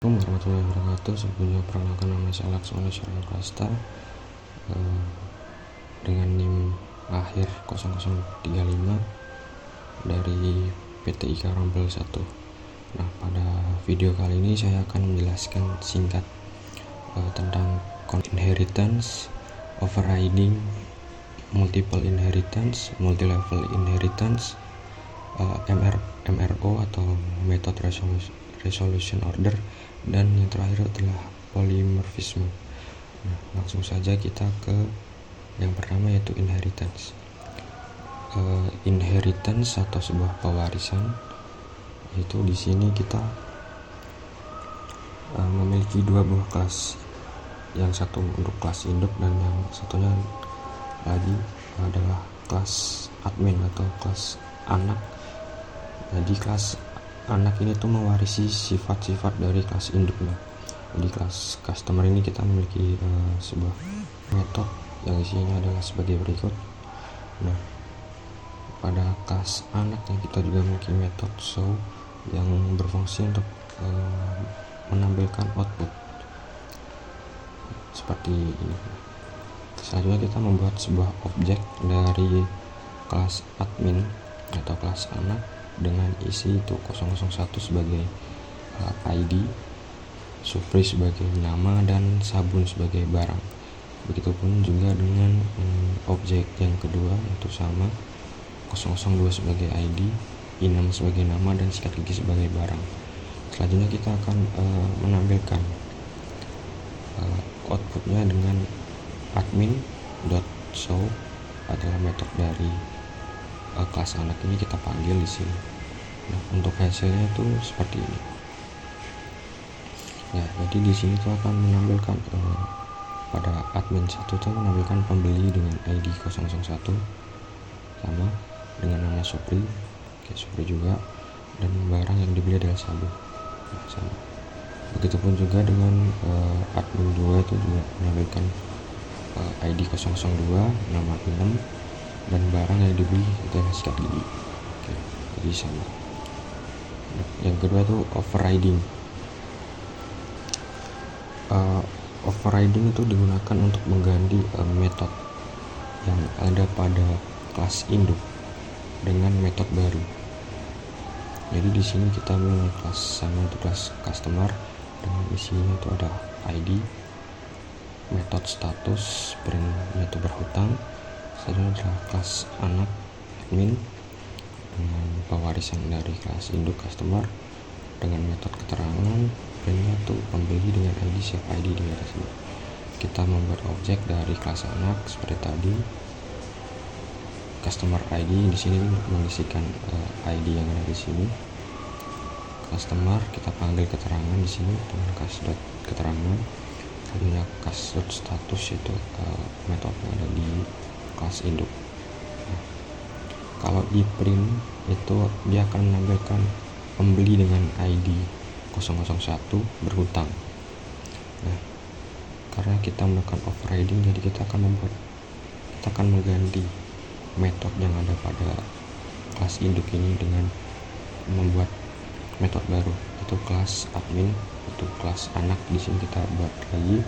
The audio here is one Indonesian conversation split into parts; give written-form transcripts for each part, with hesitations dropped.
Assalamualaikum warahmatullahi wabarakatuh. Sebelumnya perkenalkan, nama saya Laksmana Syarul Prasta dengan NIM akhir 0035 dari PT IKA Rombel 1. Nah, pada video kali ini saya akan menjelaskan singkat tentang inheritance, overriding, multiple inheritance, multi-level inheritance, MRO atau method resolution order, dan yang terakhir adalah polymorphism. Nah, langsung saja kita ke yang pertama, yaitu inheritance. Inheritance atau sebuah pewarisan, yaitu di sini kita memiliki dua buah kelas, yang satu untuk kelas induk dan yang satunya lagi adalah kelas admin atau kelas anak. Jadi kelas anak ini tuh mewarisi sifat-sifat dari kelas induknya. Jadi kelas customer ini kita memiliki sebuah metode yang isinya adalah sebagai berikut. Nah, pada kelas anak yang kita juga memiliki metode show yang berfungsi untuk menampilkan output seperti ini. Selanjutnya kita membuat sebuah objek dari kelas admin atau kelas anak dengan isi itu 001 sebagai ID, Supri sebagai nama, dan Sabun sebagai barang. Begitupun juga dengan objek yang kedua, itu sama, 002 sebagai ID, I6 sebagai nama, dan sikat gigi sebagai barang. Selanjutnya kita akan menampilkan outputnya dengan admin.show adalah metode dari kelas anak ini kita panggil di sini. Nah, untuk hasilnya itu seperti ini. Ya, jadi di sini tuh akan menampilkan pada admin 1 itu menampilkan pembeli dengan ID 001 sama dengan nama Supri, Supri juga, dan barang yang dibeli adalah sabun. Nah, sama. Begitupun juga dengan admin 2 itu juga menampilkan ID 002, nama 6, dan barang yang dibeli adalah sikat gigi. Oke, jadi sama. Yang kedua itu overriding. Overriding itu digunakan untuk mengganti metode yang ada pada kelas induk dengan metode baru. Jadi di sini kita memiliki kelas sama untuk kelas customer dengan isinya itu ada ID, metode status, brandnya itu berhutang. Selanjutnya adalah kelas anak admin dengan pewarisan dari kelas induk customer dengan metode keterangan, brandnya itu pembeli dengan ID siap ID di atas ini. Kita membuat objek dari kelas anak seperti tadi, customer ID di sini mengisikan ID yang ada di sini. Customer kita panggil keterangan di sini dengan kas.keterangan. Selanjutnya kas.status itu metode yang ada di kelas induk. Nah, kalau di print itu dia akan menampilkan pembeli dengan ID 001 berhutang. Nah, karena kita melakukan overriding, jadi kita akan mengganti metode yang ada pada kelas induk ini dengan membuat metode baru, itu kelas admin, itu kelas anak. Di sini kita buat lagi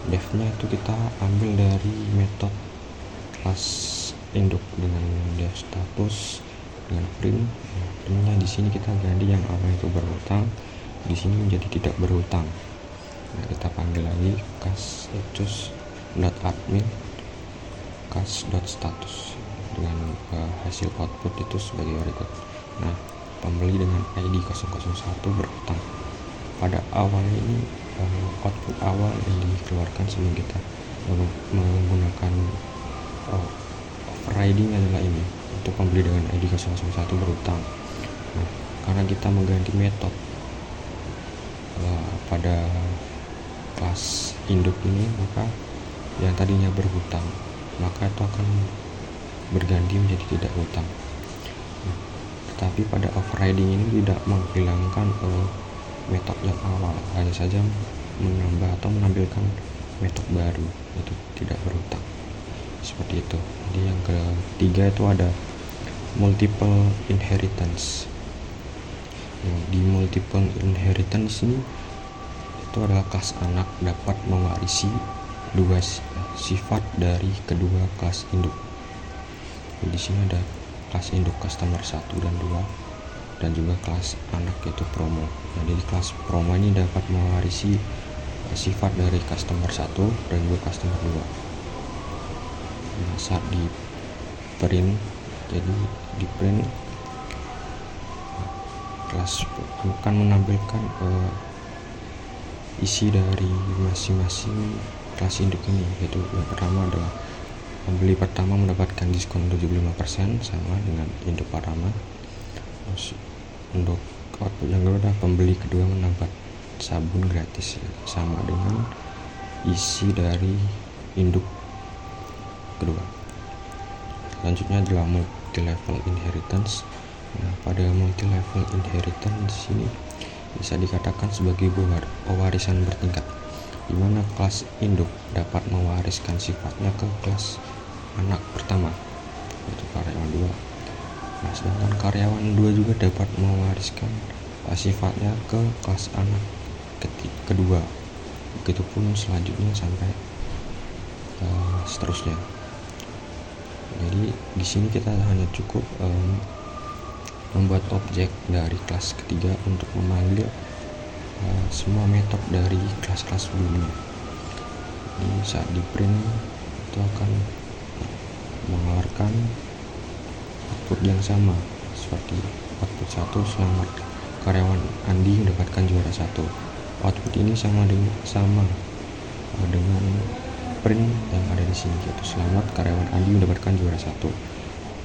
defnya itu kita ambil dari metode kelas induk dengan def status dengan print. Printnya di sini kita ganti yang awal itu berhutang, di sini menjadi tidak berhutang. Nah, kita panggil lagi kas.admin, kas.status dengan hasil output itu sebagai berikut. Nah, pembeli dengan ID 001 berhutang. Pada awalnya ini output awal yang dikeluarkan sebelum kita menggunakan overriding adalah ini, untuk pembeli dengan ID 001 berhutang. Nah, karena kita mengganti metode pada kelas induk ini, maka yang tadinya berhutang maka itu akan berganti menjadi tidak hutang. Nah, tetapi pada overriding ini tidak menghilangkan metode yang awal, hanya saja menambah atau menampilkan metode baru, itu tidak berhutang. Seperti itu. Jadi yang ketiga itu ada multiple inheritance. Nah, di multiple inheritance ini itu adalah kelas anak dapat mewarisi dua sifat dari kedua kelas induk. Di sini ada kelas induk customer 1 dan 2 dan juga kelas anak yaitu promo. Nah, di kelas promo ini dapat mewarisi sifat dari customer 1 dan juga customer 2. Nah, saat di print, jadi di print kelas akan menampilkan isi dari masing-masing kelas induk ini, yaitu yang pertama adalah pembeli pertama mendapatkan diskon 75% sama dengan induk pertama. Untuk output yang kedua adalah pembeli kedua mendapat sabun gratis sama dengan isi dari induk kedua. Selanjutnya adalah multi level inheritance. Nah, pada multi level inheritance ini bisa dikatakan sebagai pewarisan bertingkat, di mana kelas induk dapat mewariskan sifatnya ke kelas anak pertama, yaitu karyawan 2. Nah, sedangkan karyawan 2 juga dapat mewariskan sifatnya ke kelas anak kedua. Begitupun selanjutnya sampai seterusnya. Jadi di sini kita hanya cukup membuat objek dari kelas ketiga untuk memanggil semua metode dari kelas-kelas sebelumnya. Jadi saat di print itu akan mengeluarkan output yang sama seperti output 1 selamat karyawan Andi mendapatkan juara 1. Output ini sama dengan print yang ada di sini, yaitu selamat karyawan Andi mendapatkan juara 1.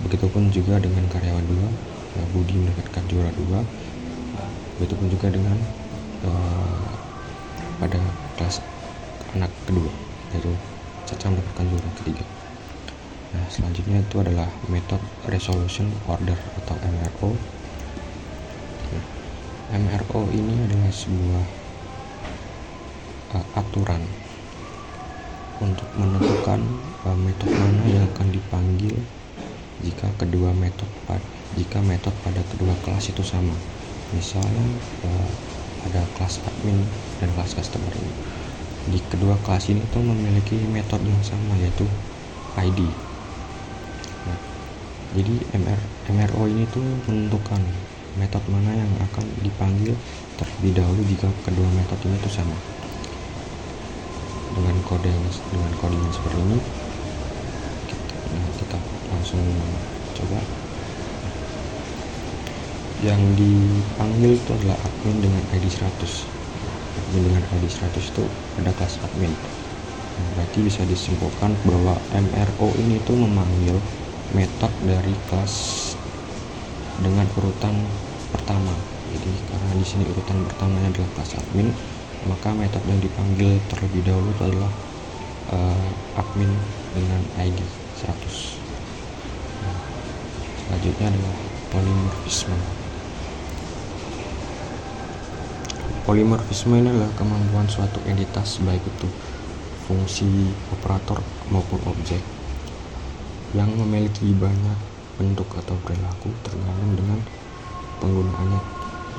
Begitupun juga dengan karyawan 2, Budi mendapatkan juara 2. Begitupun juga dengan pada kelas anak kedua, yaitu Caca mendapatkan juara ketiga. Nah, selanjutnya itu adalah method resolution order atau MRO. MRO ini adalah sebuah aturan untuk menentukan metode mana yang akan dipanggil jika metode pada kedua kelas itu sama. Misalnya ada kelas admin dan kelas customer ini. Di kedua kelas ini tuh memiliki metode yang sama, yaitu ID. Nah, jadi MRO ini tuh menentukan metode mana yang akan dipanggil terlebih dahulu jika kedua metode ini tuh sama. Dengan coding seperti ini kita langsung coba. Yang dipanggil itu adalah admin dengan ID 100. Admin dengan ID 100 itu ada kelas admin. Nah, berarti bisa disimpulkan bahwa MRO ini tuh memanggil metode dari kelas dengan urutan pertama. Jadi karena di sini urutan pertamanya adalah kelas admin, maka metode yang dipanggil terlebih dahulu itu adalah admin dengan ID 100. Nah, selanjutnya adalah polymorphism. Polymorphisme ini adalah kemampuan suatu entitas, baik itu fungsi, operator maupun objek, yang memiliki banyak bentuk atau perilaku tergantung dengan penggunaannya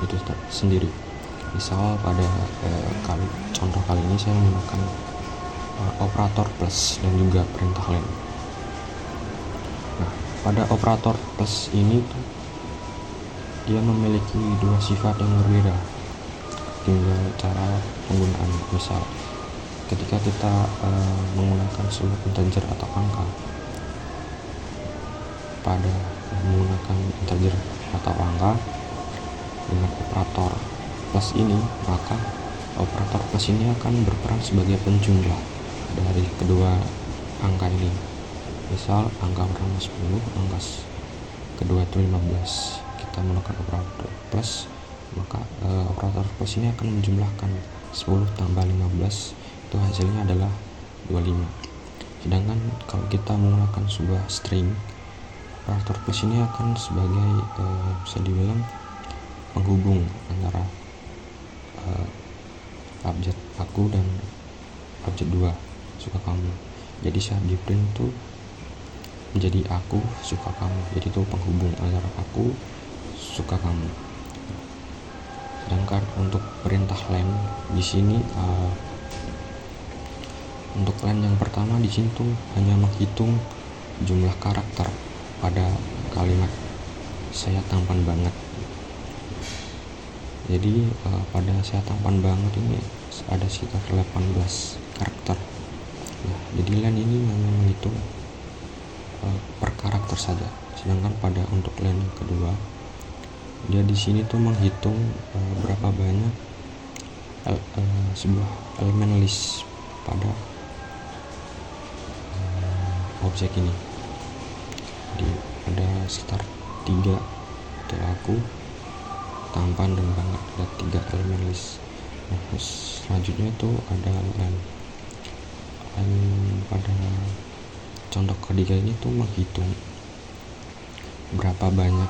itu sendiri. Misal pada contoh kali ini saya menggunakan operator plus dan juga perintah len. Nah, pada operator plus ini tuh dia memiliki dua sifat yang berbeda, tinggal cara penggunaan. Misal ketika kita menggunakan sebuah integer atau angka, pada menggunakan integer atau angka dengan operator plus ini, maka operator plus ini akan berperan sebagai penjumlah dari kedua angka ini. Misal angka pertama 10, angka kedua itu 15. Kita menggunakan operator plus, maka operator plus ini akan menjumlahkan 10 tambah 15, itu hasilnya adalah 25. Sedangkan kalau kita menggunakan sebuah string, operator plus ini akan sebagai bisa dibilang penghubung antara objek aku dan objek 2 suka kamu. Jadi saat di print itu menjadi aku suka kamu, jadi itu penghubung antara aku suka kamu. Sedangkan untuk perintah len di sini untuk len yang pertama di sini tuh hanya menghitung jumlah karakter pada kalimat saya tampan banget. Jadi pada saya tampan banget ini ada sekitar 18 karakter. Nah, jadi len ini hanya menghitung per karakter saja. Sedangkan pada untuk len yang kedua, dia di sini tuh menghitung berapa banyak sebuah elemen list pada objek ini. Jadi ada sekitar 3 untuk aku, tampan dan banget, ada 3 elemen list. Nah, selanjutnya itu ada len pada contoh ketiga ini tuh menghitung berapa banyak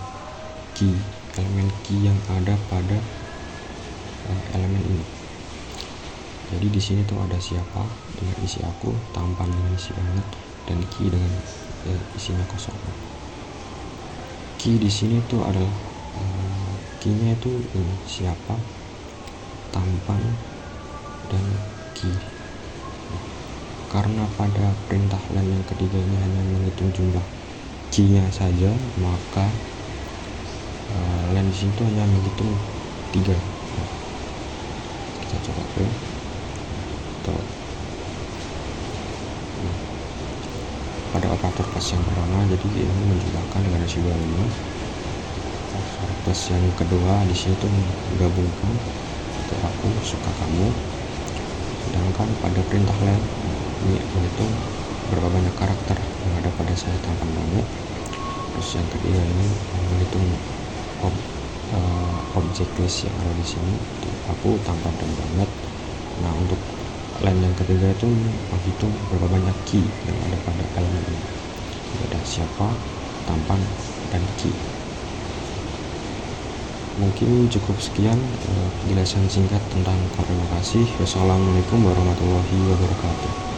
elemen key yang ada pada elemen ini. Jadi di sini tuh ada siapa dengan isi aku, tampan dengan isi banget, dan key dengan isinya kosong. Key di sini tuh adalah key-nya itu ini, siapa, tampan, dan key. Karena pada perintah len yang ketiga ini hanya menghitung jumlah key-nya saja, maka len di sini tuh hanya menghitung 3. Kita coba print. Pada operator plus yang pertama, jadi ini menjumlahkan dengan isi 25. Operator plus yang kedua di sini tuh menggabungkan untuk aku suka kamu. Sedangkan pada perintah len ini menghitung berapa banyak karakter yang ada pada saya tampan banget. Terus yang ketiga ini menghitung objek list yang ada di sini, aku tampan dan banget. Nah, untuk len yang ketiga itu menghitung berapa banyak key yang ada pada elemen ini. Jadi ada siapa, tampan, dan key. Mungkin cukup sekian penjelasan singkat tentang. Terima kasih. Wassalamualaikum warahmatullahi wabarakatuh.